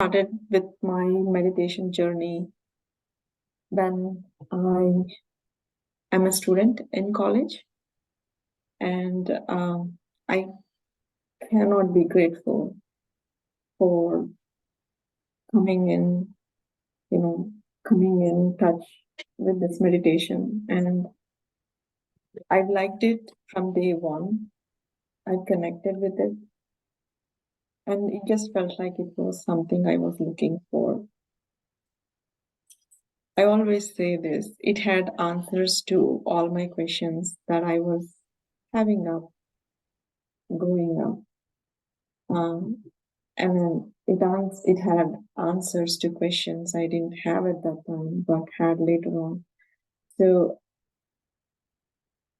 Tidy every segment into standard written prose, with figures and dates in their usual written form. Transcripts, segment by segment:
Started with my meditation journey when I am a student in college, and I cannot be grateful for coming in, coming in touch with this meditation. And I liked it from day one. I connected with it, and it just felt like it was something I was looking for. I always say this, it had answers to all my questions that I was having up growing up. And then it had answers to questions I didn't have at that time, but had later on. So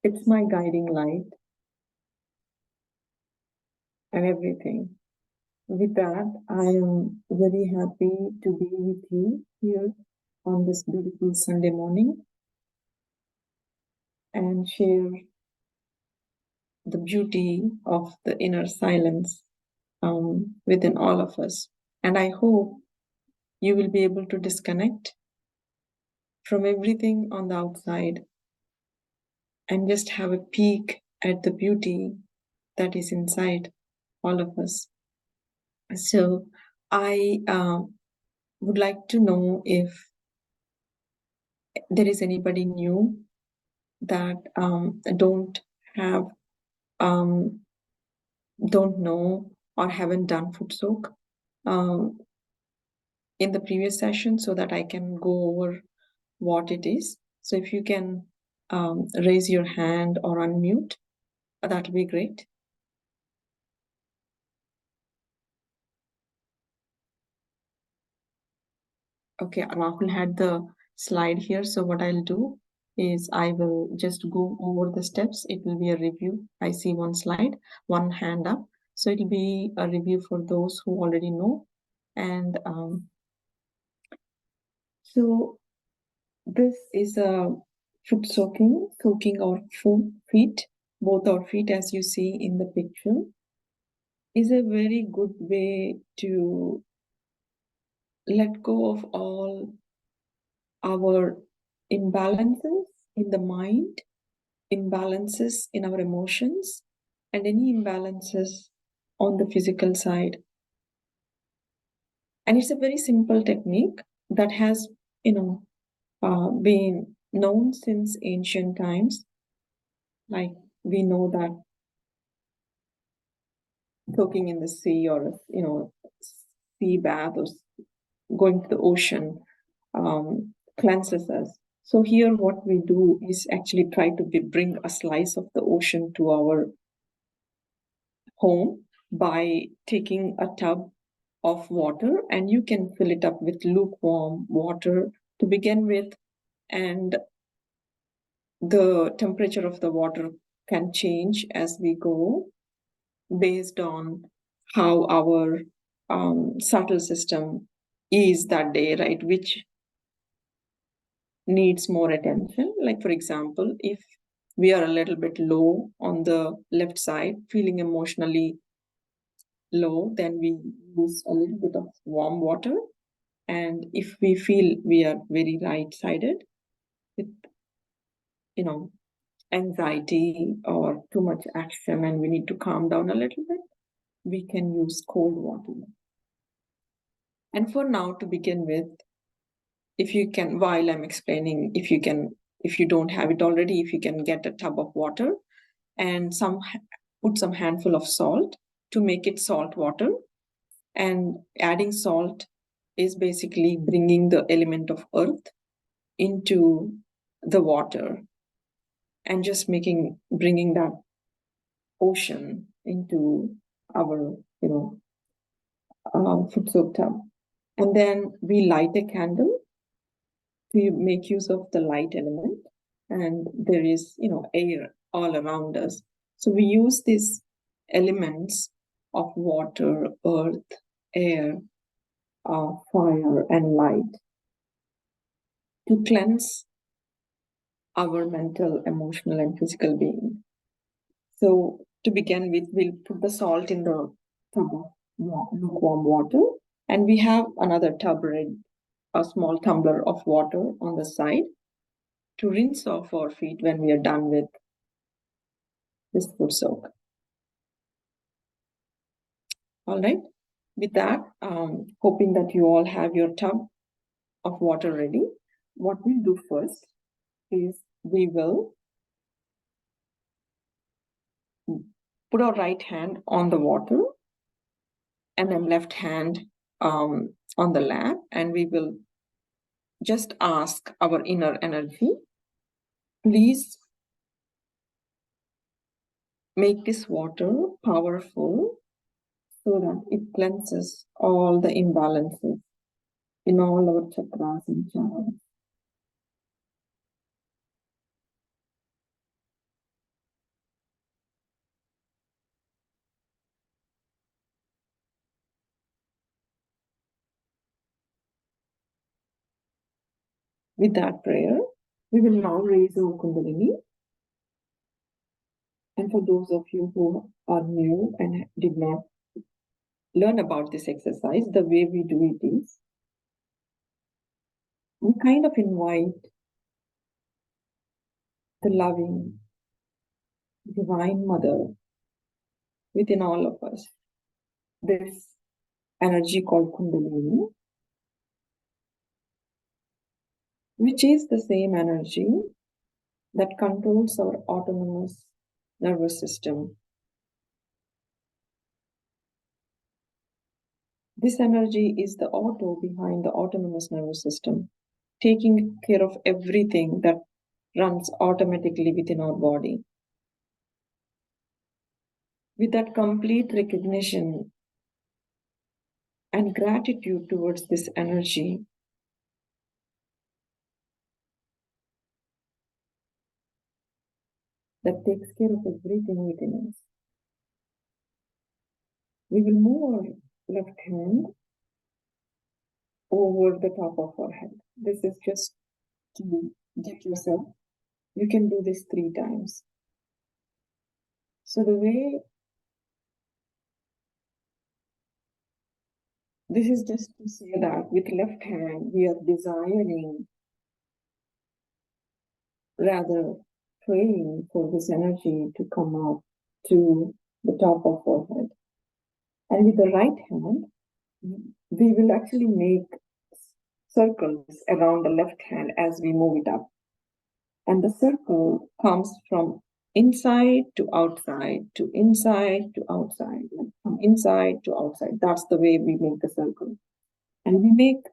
it's my guiding light and everything. With that, I am very happy to be with you here on this beautiful Sunday morning and share the beauty of the inner silence within all of us. And I hope you will be able to disconnect from everything on the outside and just have a peek at the beauty that is inside all of us. So I would like to know if there is anybody new that don't know or haven't done footsoak in the previous session, so that I can go over what it is. So if you can raise your hand or unmute, that will be great. Okay, Rahul had the slide here. So what I'll do is I will just go over the steps. It will be a review. I see one slide, one hand up. So it'll be a review for those who already know. And so this is a foot soaking our feet, both our feet, as you see in the picture, is a very good way to let go of all our imbalances in the mind, imbalances in our emotions, and any imbalances on the physical side. And it's a very simple technique that has, been known since ancient times. Like we know that soaking in the sea, or sea bath, or going to the ocean cleanses us. So here what we do is actually try to bring a slice of the ocean to our home by taking a tub of water, and you can fill it up with lukewarm water to begin with, and the temperature of the water can change as we go based on how our subtle system is that day, right? Which needs more attention. Like, for example, if we are a little bit low on the left side, feeling emotionally low, then we use a little bit of warm water. And if we feel we are very right-sided with, anxiety or too much action, and we need to calm down a little bit, we can use cold water. And for now, to begin with, if you can, while I'm explaining, if you don't have it already, if you can get a tub of water and put some handful of salt to make it salt water. And adding salt is basically bringing the element of earth into the water and just bringing that ocean into our, foot soak tub. And then we light a candle to make use of the light element, and there is, air all around us. So we use these elements of water, earth, air, fire, and light to cleanse our mental, emotional, and physical being. So to begin with, we'll put the salt in the tub of lukewarm water, And we have another tub ready, a small tumbler of water on the side to rinse off our feet when we are done with this foot soak. All right. With that, hoping that you all have your tub of water ready. What we'll do first is we will put our right hand on the water and then left hand on the lap, and we will just ask our inner energy, please make this water powerful so that it cleanses all the imbalances in all our chakras and channels. With that prayer, we will now raise our Kundalini. And for those of you who are new and did not learn about this exercise, the way we do it is we kind of invite the loving, divine mother within all of us, this energy called Kundalini, which is the same energy that controls our autonomous nervous system. This energy is the auto behind the autonomous nervous system, taking care of everything that runs automatically within our body. With that complete recognition and gratitude towards this energy, that takes care of everything within us, we will move our left hand over the top of our head. This is just to get yourself. You can do this 3 times. So the way, this is just to say that with left hand, we are desiring, rather praying for this energy to come up to the top of our head. And with the right hand, we will actually make circles around the left hand as we move it up. And the circle comes from inside to outside, to inside to outside, like from inside to outside. That's the way we make the circle. And we make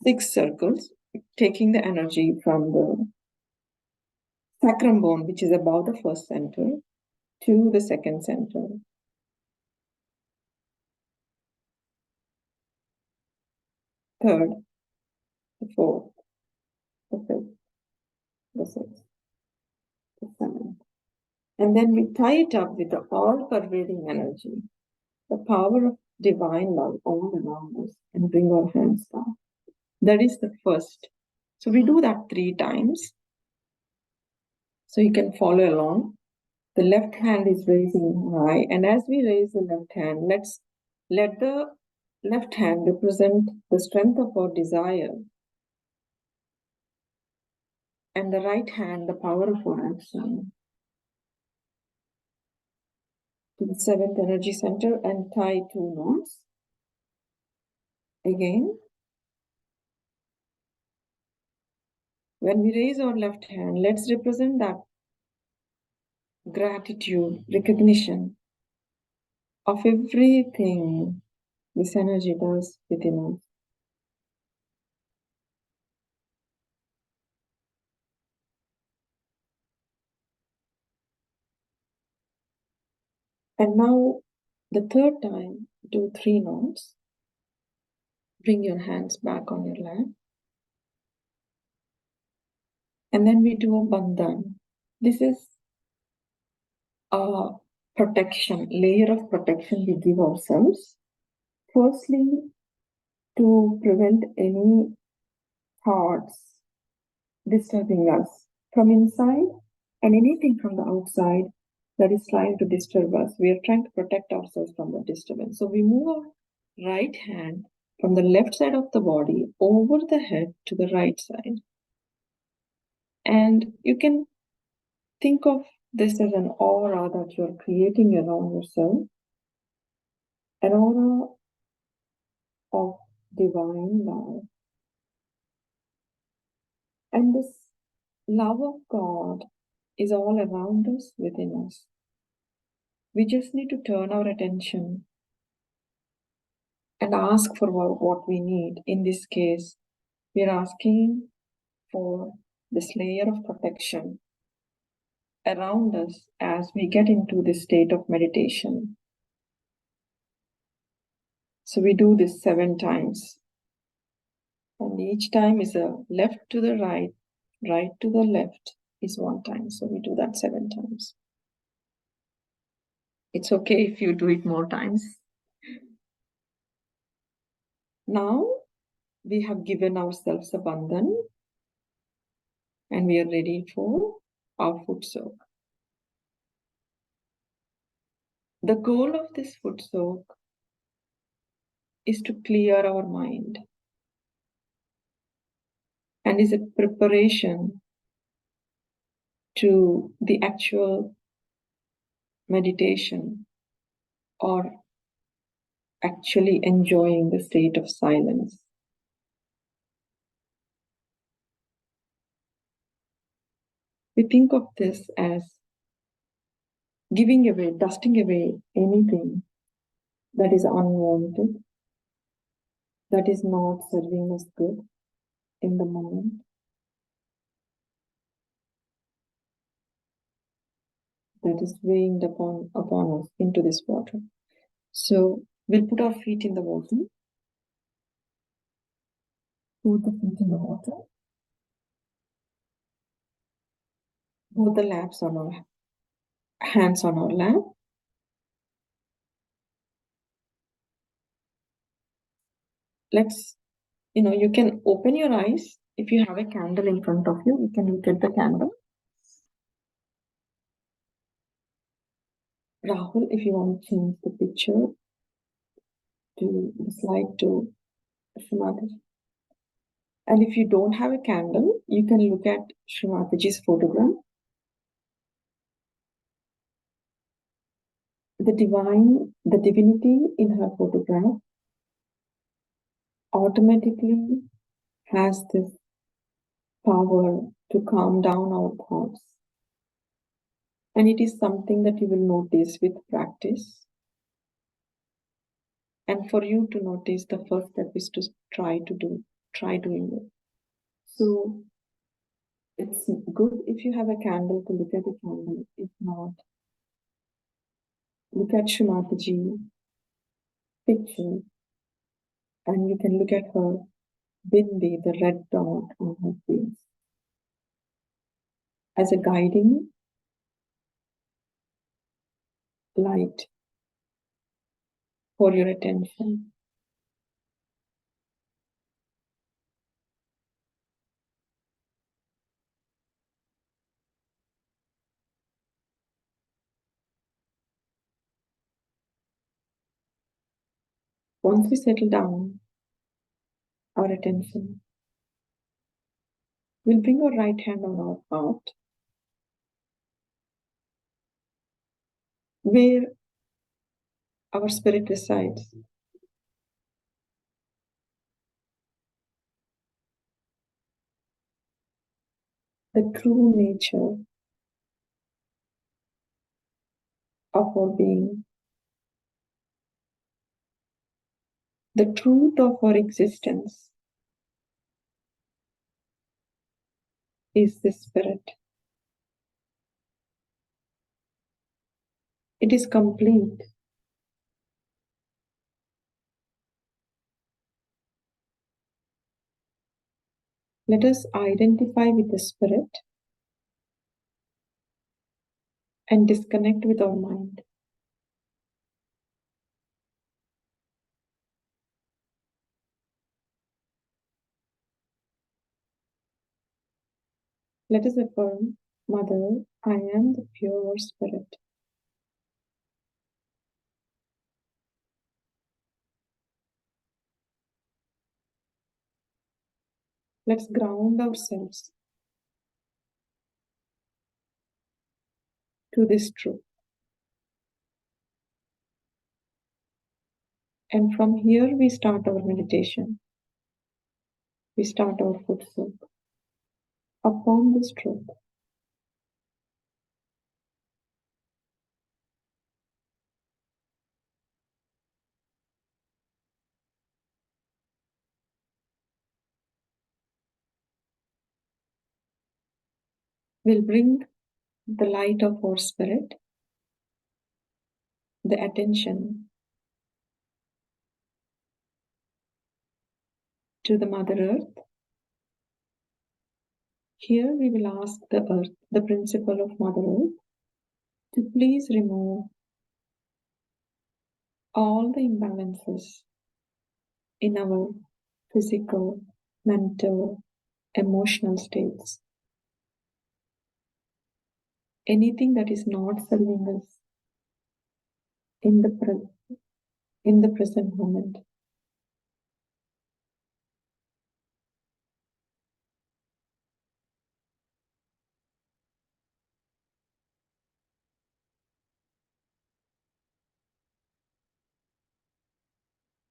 6 circles, taking the energy from the sacrum bone, which is above the first center, to the second center. Third, the fourth, the fifth, the sixth, the seventh. And then we tie it up with the all-pervading energy, the power of divine love all around us, and bring our hands down. That is the first. So we do that 3 times. So you can follow along. The left hand is raising high, and as we raise the left hand, let the left hand represent the strength of our desire, and the right hand the power of our action. To the 7th energy center and tie 2 knots. Again, when we raise our left hand, let's represent that gratitude, recognition of everything this energy does within us. And now, the 3rd time, do 3 knots. Bring your hands back on your lap. And then we do a bandhan. This is a protection, layer of protection we give ourselves. Firstly, to prevent any thoughts disturbing us from inside and anything from the outside that is trying to disturb us. We are trying to protect ourselves from the disturbance. So we move our right hand from the left side of the body over the head to the right side. And you can think of this as an aura that you're creating around yourself, an aura of divine love. And this love of God is all around us, within us. We just need to turn our attention and ask for what we need. In this case, we are asking for this layer of protection around us as we get into this state of meditation. So we do this 7 times. And each time is a left to the right, right to the left is 1 time. So we do that 7 times. It's okay if you do it more times. Now we have given ourselves a bandhan and we are ready for our foot soak. The goal of this foot soak is to clear our mind and is a preparation to the actual meditation or actually enjoying the state of silence. We think of this as giving away, dusting away anything that is unwanted, that is not serving us good in the moment. That is weighing upon us into this water. So we'll put our feet in the water. Put the feet in the water. Put the laps on our hands on our lap. Let's, you can open your eyes. If you have a candle in front of you, you can look at the candle. Rahul, if you want to change the picture to the slide to Srimataji. And if you don't have a candle, you can look at Srimataji's photograph. The divinity in her photograph automatically has this power to calm down our thoughts. And it is something that you will notice with practice. And for you to notice, the first step is to try doing it. So it's good if you have a candle to look at the candle. If not, look at Srimataji picture and you can look at her bindi, the red dot on her face, as a guiding light for your attention. Once we settle down our attention, we'll bring our right hand on our heart, where our spirit resides. The true nature of our being, the truth of our existence is the spirit. It is complete. Let us identify with the spirit and disconnect with our mind. Let us affirm, Mother, I am the pure spirit. Let's ground ourselves to this truth. And from here we start our meditation. We start our footsoak upon this truth. We'll bring the light of our spirit, the attention to the Mother Earth. Here we will ask the Earth, the principle of Mother Earth, to please remove all the imbalances in our physical, mental, emotional states. Anything that is not serving us in the present moment.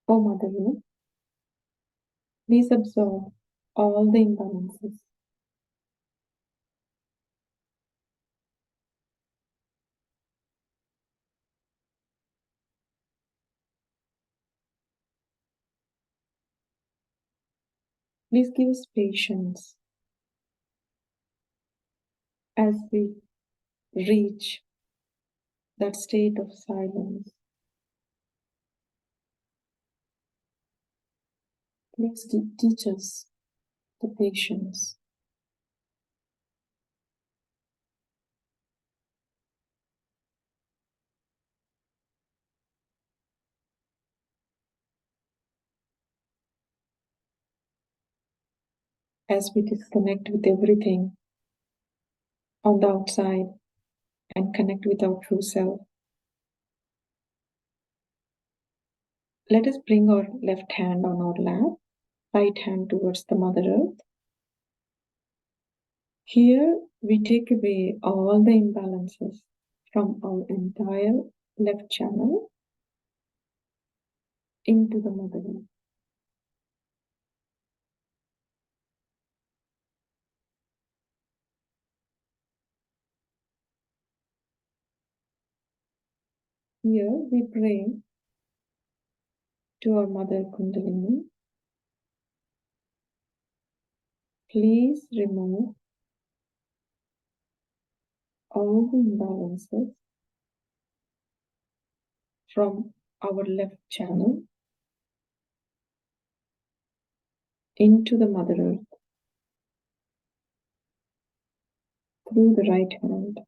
Oh Mother Earth, please absorb all the imbalances. Please give us patience as we reach that state of silence. Please teach us the patience. As we disconnect with everything on the outside and connect with our true self. Let us bring our left hand on our lap, right hand towards the Mother Earth. Here we take away all the imbalances from our entire left channel into the Mother Earth. Here we pray to our Mother Kundalini. Please remove all the imbalances from our left channel into the Mother Earth through the right hand.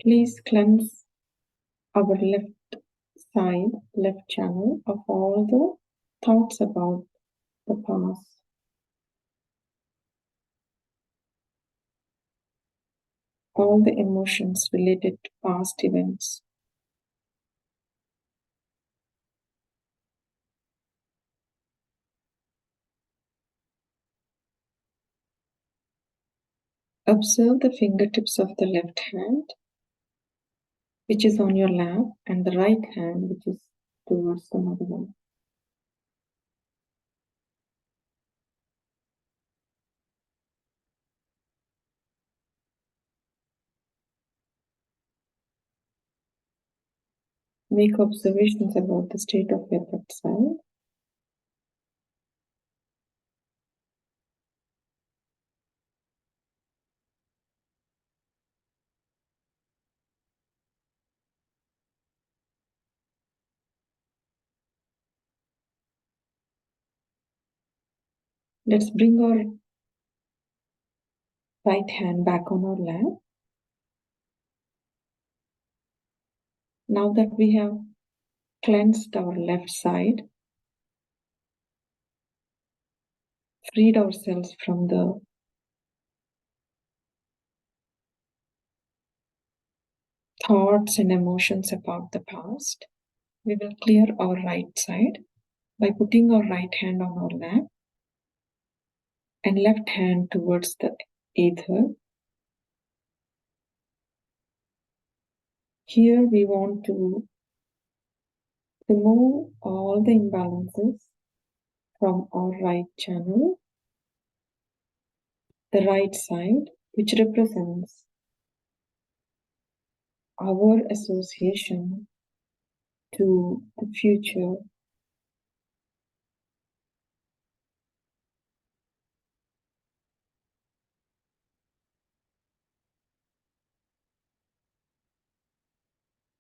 Please cleanse our left side, left channel of all the thoughts about the past. All the emotions related to past events. Observe the fingertips of the left hand, which is on your lap, and the right hand, which is towards the Mother Earth. Make observations about the state of your left side. Let's bring our right hand back on our lap. Now that we have cleansed our left side, freed ourselves from the thoughts and emotions about the past, we will clear our right side by putting our right hand on our lap and left hand towards the ether. Here we want to remove all the imbalances from our right channel, the right side, which represents our association to the future.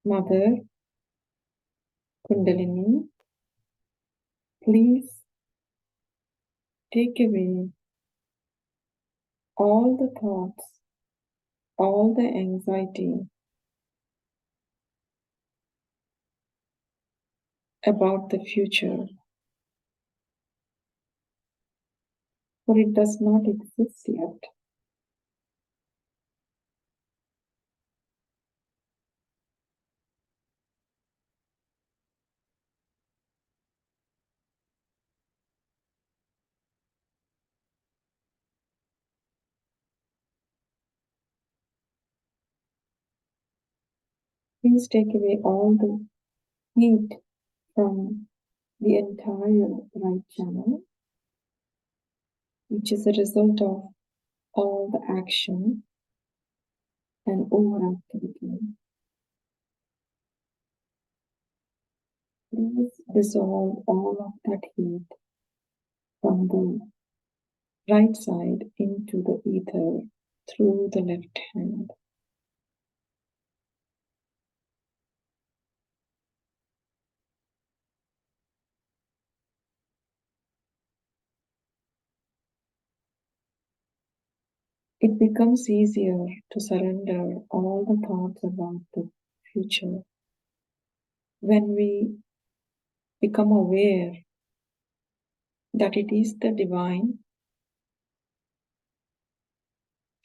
Mother Kundalini, please take away all the thoughts, all the anxiety about the future, for it does not exist yet. Please take away all the heat from the entire right channel, which is a result of all the action and overactivity. Please dissolve all of that heat from the right side into the ether through the left hand. It becomes easier to surrender all the thoughts about the future when we become aware that it is the divine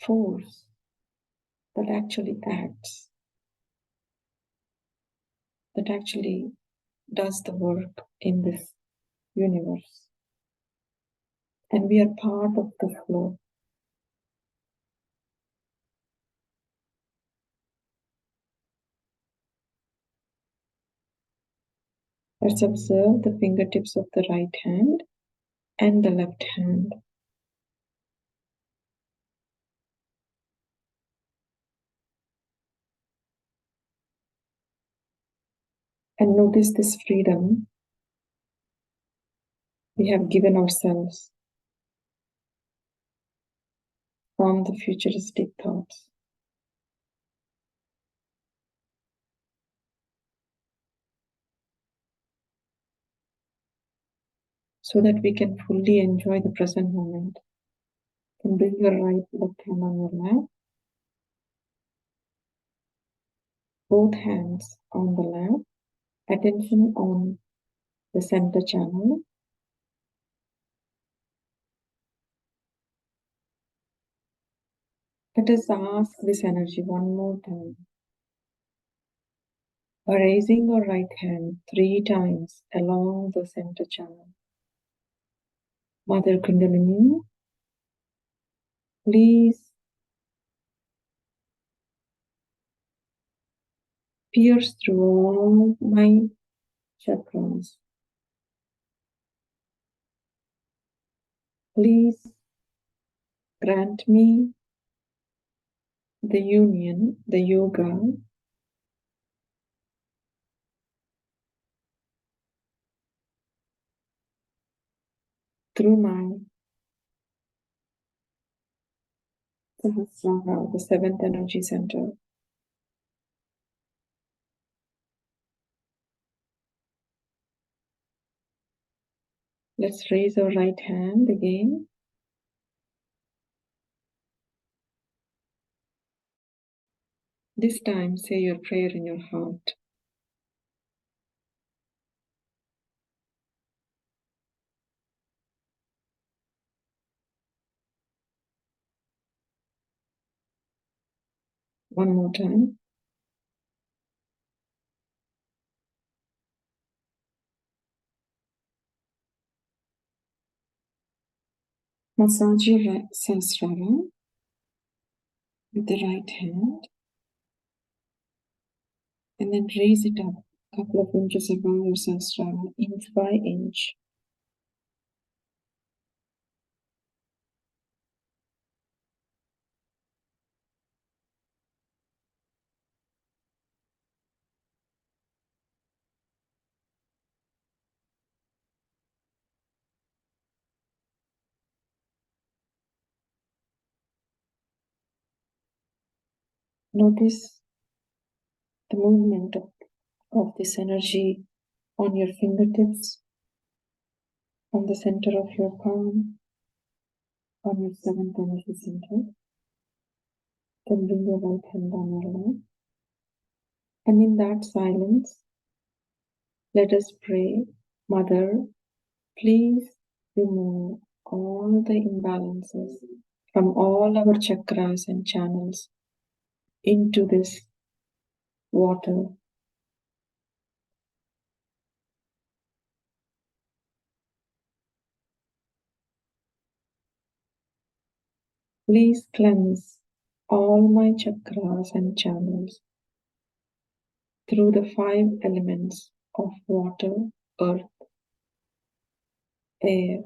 force that actually acts, that actually does the work in this universe. And we are part of the flow. Let's observe the fingertips of the right hand and the left hand. And notice this freedom we have given ourselves from the futuristic thoughts. So that we can fully enjoy the present moment. You can bring your right left hand on your lap, both hands on the lap, attention on the center channel. Let us ask this energy one more time. By raising our right hand 3 times along the center channel. Mother Kundalini, please pierce through all my chakras. Please grant me the union, the yoga, through my Sahasrara, the 7th energy center. Let's raise our right hand again. This time, say your prayer in your heart. One more time. Massage your right sahasrara with the right hand and then raise it up a couple of inches above your sahasrara, inch by inch. Notice the movement of this energy on your fingertips, on the center of your palm, on your seventh energy center. Then bring your right hand on your lap. And in that silence, let us pray, Mother, please remove all the imbalances from all our chakras and channels into this water. Please cleanse all my chakras and channels through the 5 elements of water, earth, air,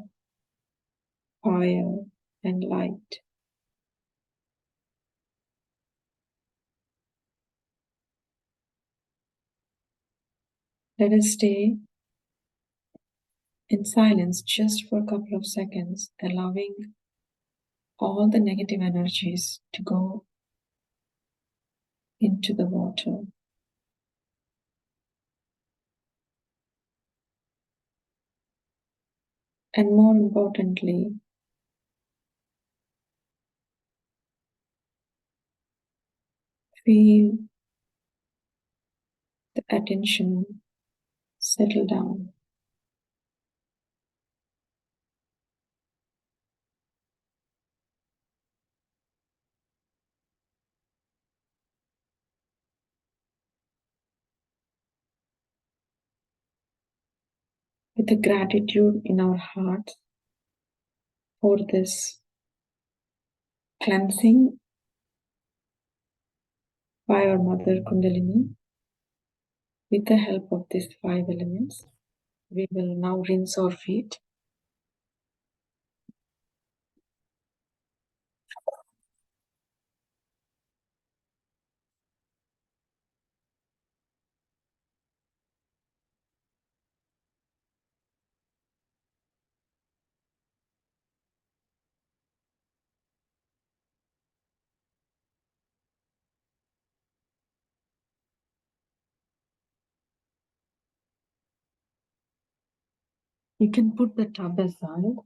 fire, and light. Let us stay in silence just for a couple of seconds, allowing all the negative energies to go into the water. And more importantly, feel the attention settle down. With a gratitude in our hearts for this cleansing by our Mother Kundalini, with the help of these 5 elements, we will now rinse our feet. You can put the tub aside.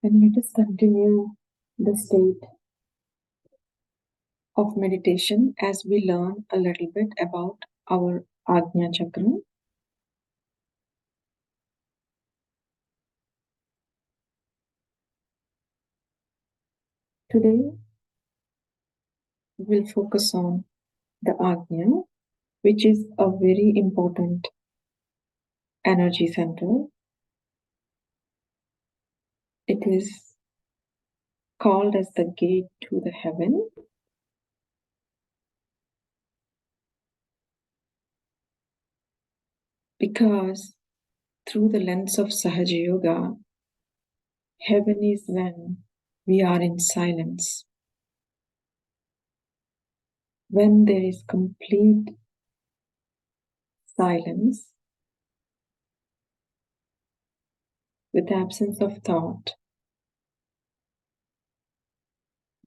And let us continue the state of meditation as we learn a little bit about our Agnya chakra. Today, we'll focus on the Agnya, which is a very important energy center. It is called as the gate to the heaven. Because through the lens of Sahaja Yoga, heaven is when we are in silence. When there is complete silence, with absence of thought,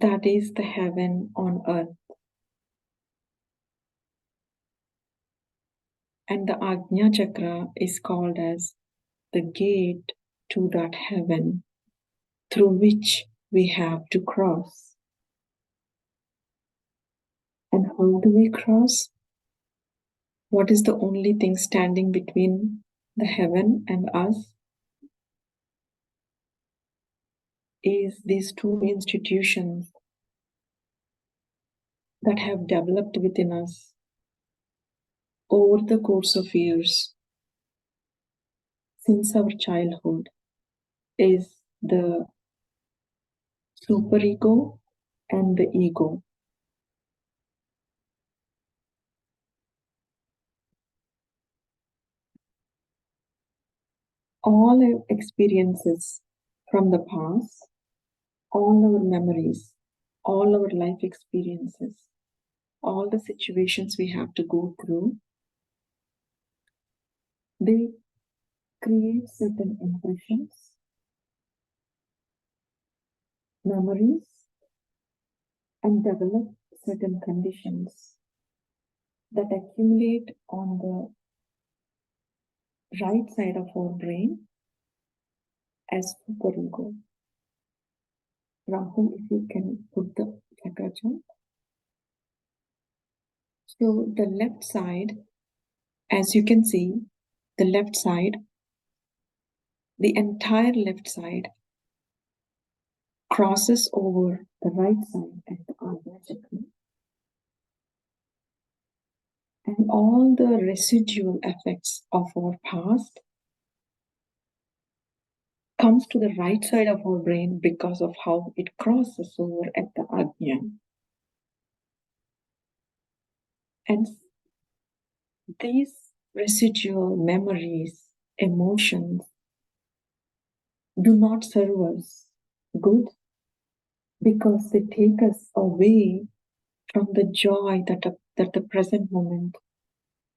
that is the heaven on earth. And the Agnya chakra is called as the gate to that heaven through which we have to cross. And how do we cross? What is the only thing standing between the heaven and us? is these two institutions that have developed within us over the course of years since our childhood is the superego and the ego. All our experiences from the past, all our memories, all our life experiences, all the situations we have to go through, they create certain impressions, memories, and develop certain conditions that accumulate on the right side of our brain as superego. Rahul, if you can put the chakra chart. So the left side, as you can see, the left side, the entire left side crosses over the right side at the Agnya chakra. And all the residual effects of our past comes to the right side of our brain because of how it crosses over at the Agnya. And these residual memories, emotions do not serve us good because they take us away from the joy that the present moment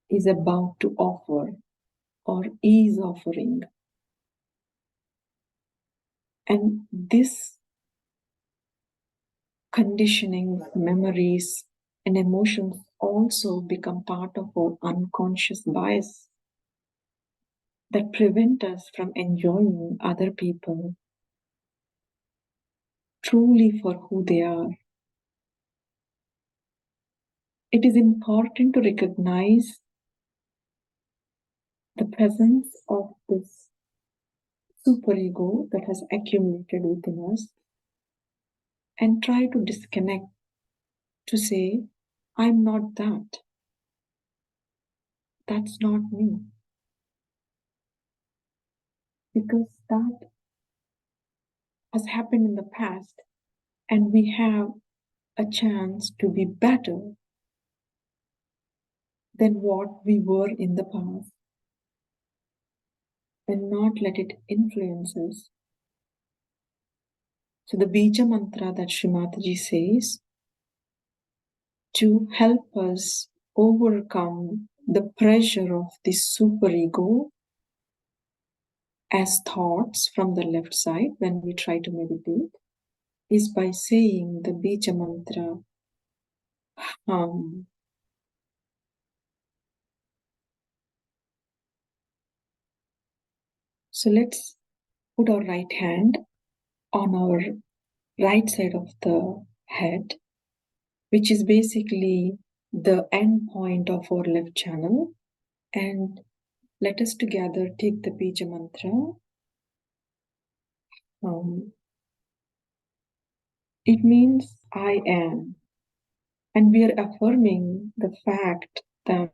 is about to offer or is offering. And this conditioning, memories, and emotions also become part of our unconscious bias that prevent us from enjoying other people truly for who they are. It is important to recognize the presence of this superego that has accumulated within us and try to disconnect to say, I'm not that. That's not me. Because that has happened in the past and we have a chance to be better than what we were in the past and not let it influence us. So the Bija mantra that Srimataji says to help us overcome the pressure of this superego as thoughts from the left side when we try to meditate is by saying the Bija mantra hum. So let's put our right hand on our right side of the head, which is basically the end point of our left channel. And let us together take the Bija mantra. It means I am. And we are affirming the fact that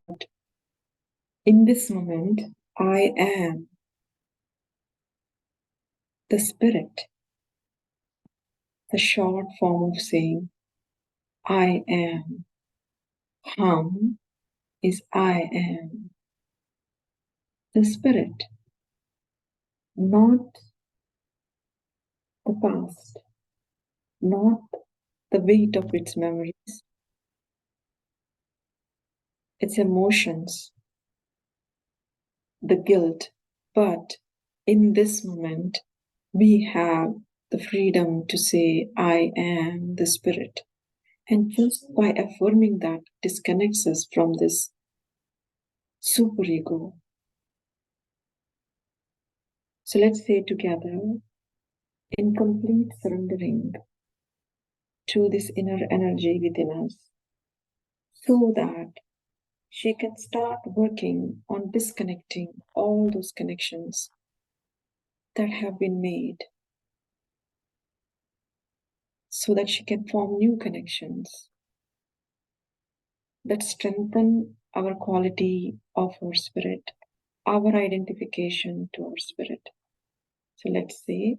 in this moment, I am the spirit, the short form of saying I am. Hum is I am. The spirit, not the past, not the weight of its memories, its emotions, the guilt. But in this moment, we have the freedom to say, I am the spirit. And just by affirming that disconnects us from this superego. So let's say together, in complete surrendering to this inner energy within us, so that she can start working on disconnecting all those connections that have been made so that she can form new connections that strengthen our quality of our spirit, our identification to our spirit. So let's say,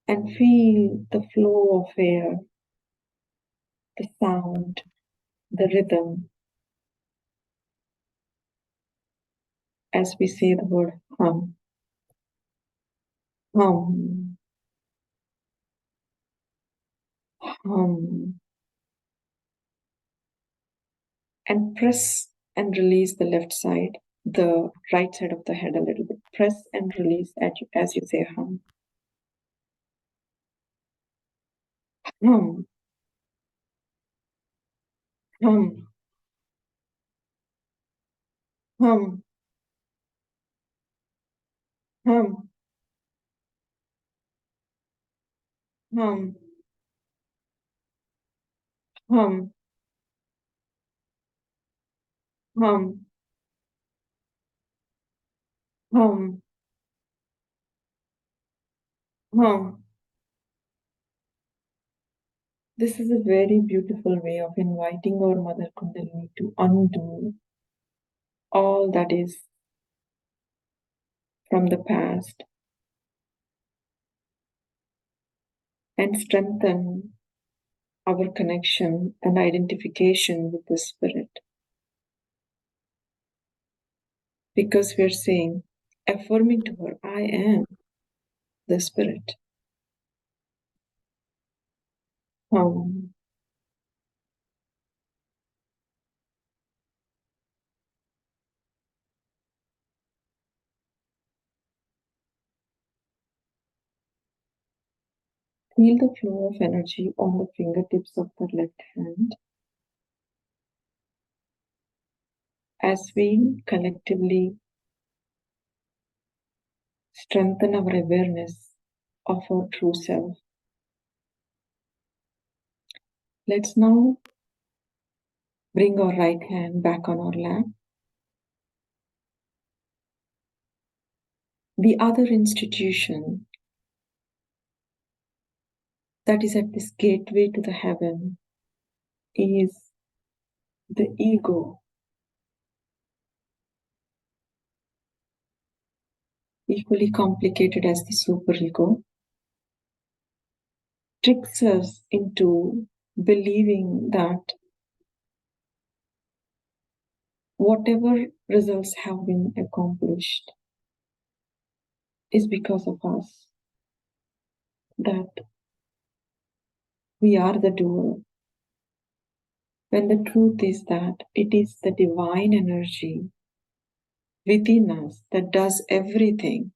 and feel the flow of air, the sound, the rhythm, as we say the word hum. Hum, hum. And press and release the left side, the right side of the head a little bit. Press and release as you say hum. Hum, hum, hum, hum, hum, hum, hum, hum, hum. This is a very beautiful way of inviting our Mother Kundalini to undo all that is from the past and strengthen our connection and identification with the Spirit. Because we're saying, affirming to her, I am the Spirit. Um, Feel the flow of energy on the fingertips of the left hand as we collectively strengthen our awareness of our true self. Let's now bring our right hand back on our lap. The other institution that is at this gateway to the heaven is the ego, equally complicated as the superego, tricks us into believing that whatever results have been accomplished is because of us, that we are the doer. When the truth is that it is the divine energy within us that does everything.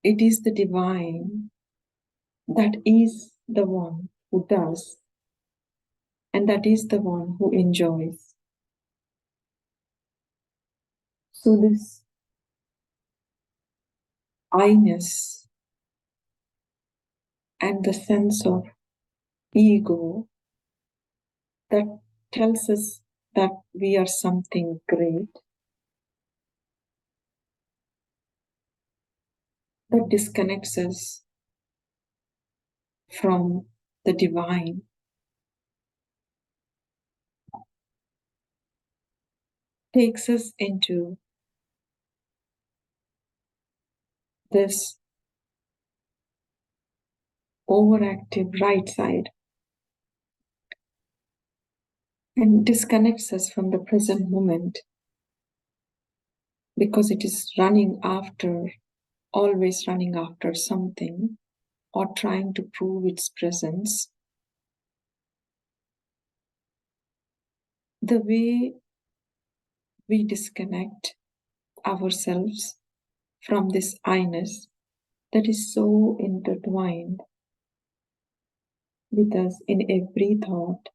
It is the divine that is the one who does, and that is the one who enjoys. So this I-ness and the sense of ego that tells us that we are something great, that disconnects us from the divine, takes us into this overactive right side and disconnects us from the present moment because it is running after, always running after something or trying to prove its presence. The way we disconnect ourselves from this I-ness that is so intertwined with us in every thought,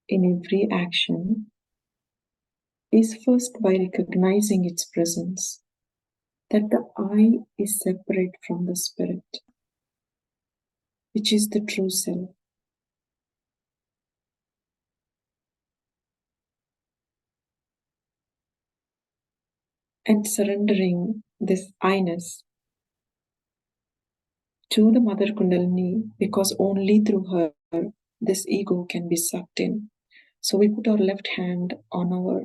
in every action, is first by recognizing its presence, that the I is separate from the spirit, which is the true self. and surrendering this I-ness to the Mother Kundalini, because only through her this ego can be sucked in. So we put our left hand on our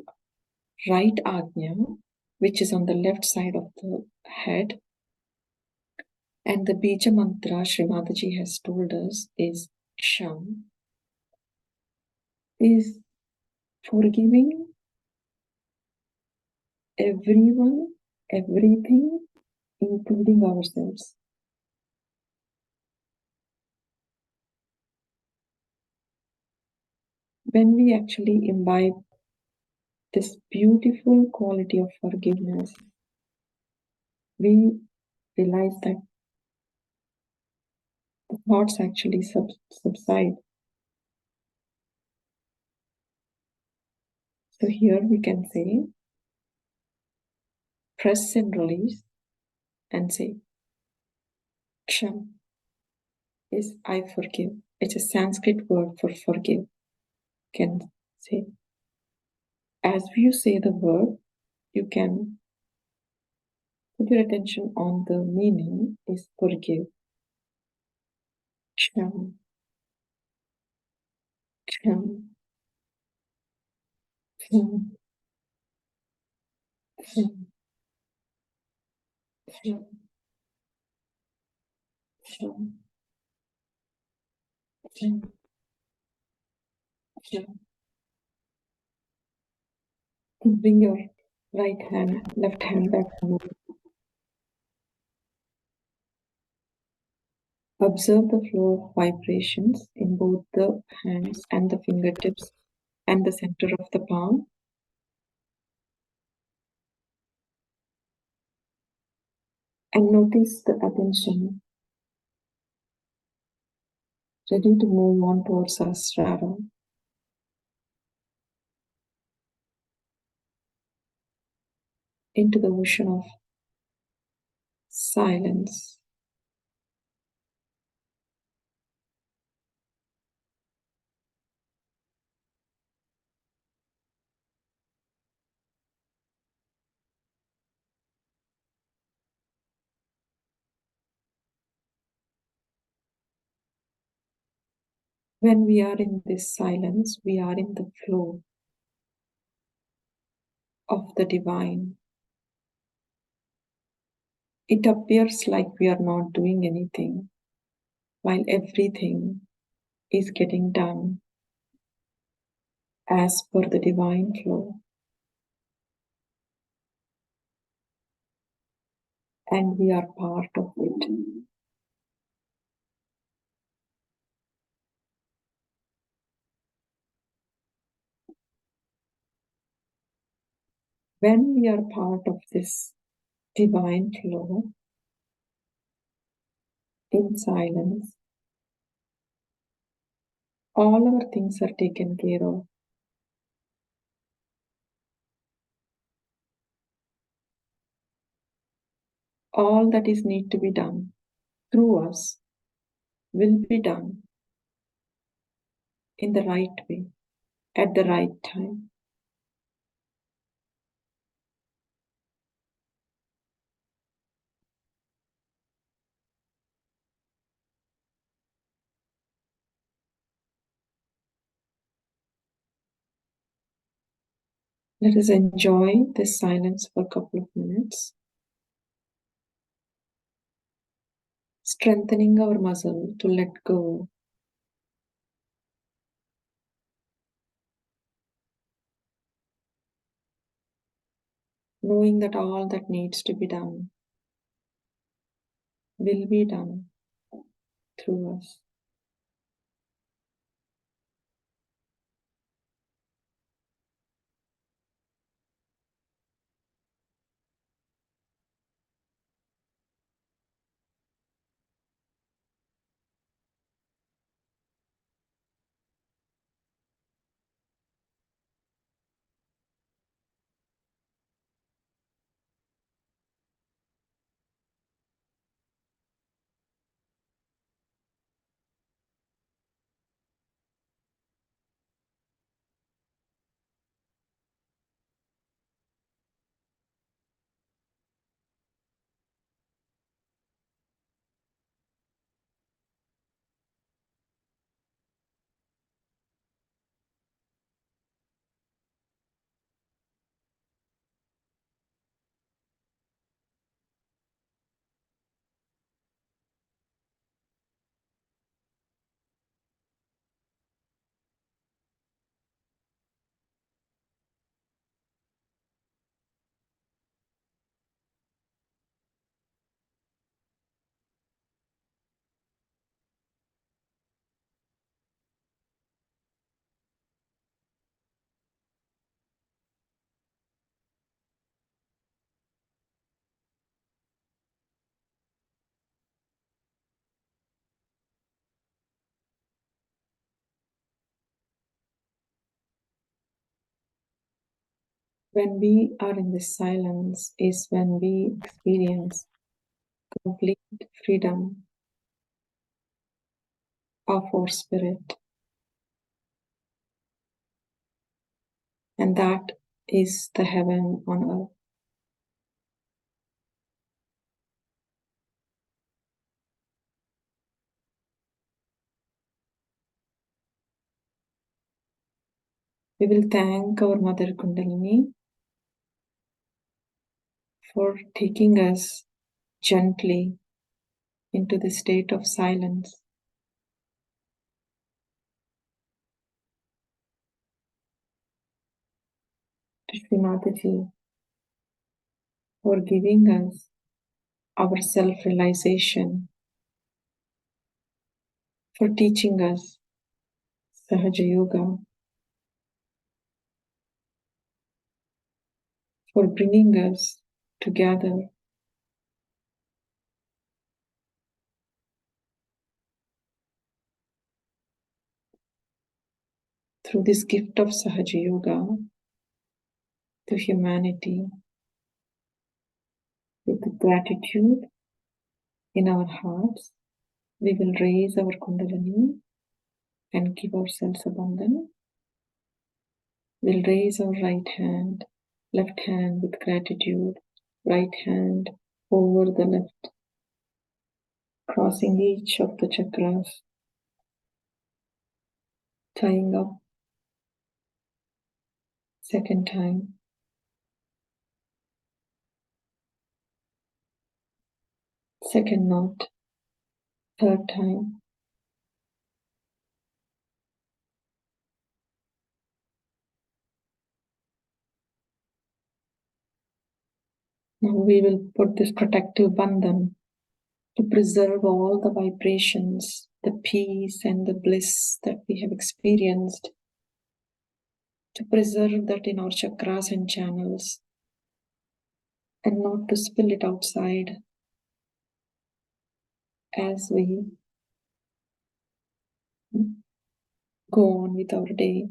right Agnya, which is on the left side of the head. And the Bija mantra Sri Mataji has told us is Sham, is forgiving everyone, everything, including ourselves. When we actually imbibe this beautiful quality of forgiveness, we realize that the thoughts actually subside. So here we can say, press and release and say, Ksham is I forgive. It's a Sanskrit word for forgive. Can say. As you say the word, you can put your attention on the meaning is forgive. Ksham. Ksham. Ksham. Ksham. Ksham. Ksham. Ksham. Ksham. Bring your right hand, left hand back to you. Observe the flow of vibrations in both the hands and the fingertips and the center of the palm. And notice the attention ready to move on towards Sahasrara. Into the ocean of silence. When we are in this silence, we are in the flow of the divine. It appears like we are not doing anything, while everything is getting done as per the divine flow. And we are part of it. When we are part of this divine flow in silence, all our things are taken care of. All that is need to be done through us will be done in the right way, at the right time. Let us enjoy this silence for a couple of minutes, strengthening our muscle to let go. Knowing that all that needs to be done will be done through us. When we are in this silence is when we experience complete freedom of our spirit. And that is the heaven on earth. We will thank our Mother Kundalini for taking us gently into the state of silence. To Shri Mataji for giving us our self-realization, for teaching us Sahaja Yoga, for bringing us together through this gift of Sahaja Yoga to humanity with gratitude in our hearts. We will raise our Kundalini and give ourselves abundance. We'll raise our right hand, left hand with gratitude, right hand over the left, crossing each of the chakras, tying up second time, second knot, third time, now we will put this protective bandhan to preserve all the vibrations, the peace and the bliss that we have experienced, to preserve that in our chakras and channels, and not to spill it outside as we go on with our day.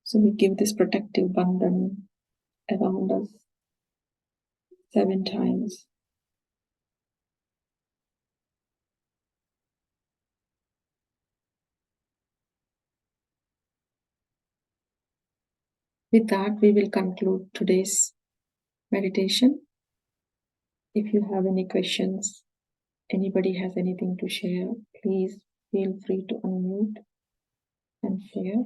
So we give this protective bandhan around us 7 times. With that, we will conclude today's meditation. If you have any questions, anybody has anything to share, please feel free to unmute and share.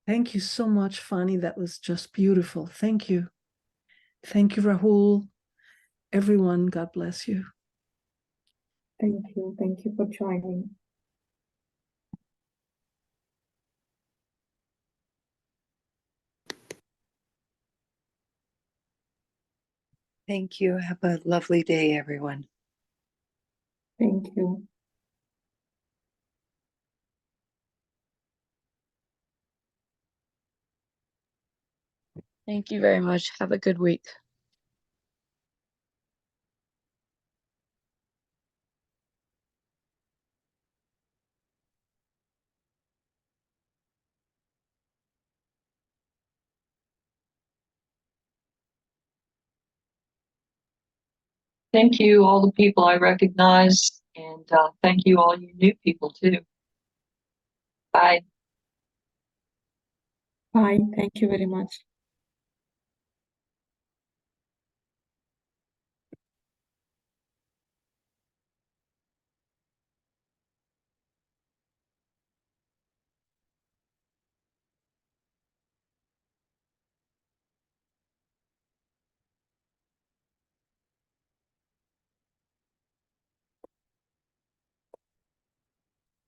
Thank you so much, Phani. That was just beautiful. Thank you. Thank you, Rahul. Everyone, God bless you. Thank you. Thank you for joining. Thank you. Have a lovely day, everyone. Thank you. Thank you very much. Have a good week. Thank you, all the people I recognize, and thank you, all you new people, too. Bye. Bye. Thank you very much.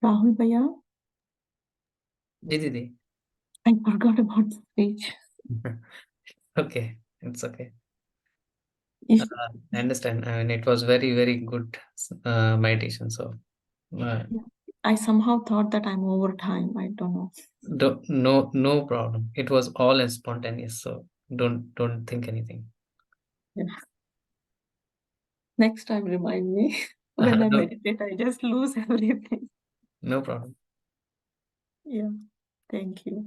Rahul Bhaiya, Didi. I forgot about the speech. Okay, it's okay. Is- I understand. I mean, it was very, very good meditation. So, I somehow thought that I'm over time. I don't know. no problem. It was all spontaneous. So don't think anything. Yeah. Next time, remind me. When I No, meditate, I just lose everything. no problem. Yeah. Thank you.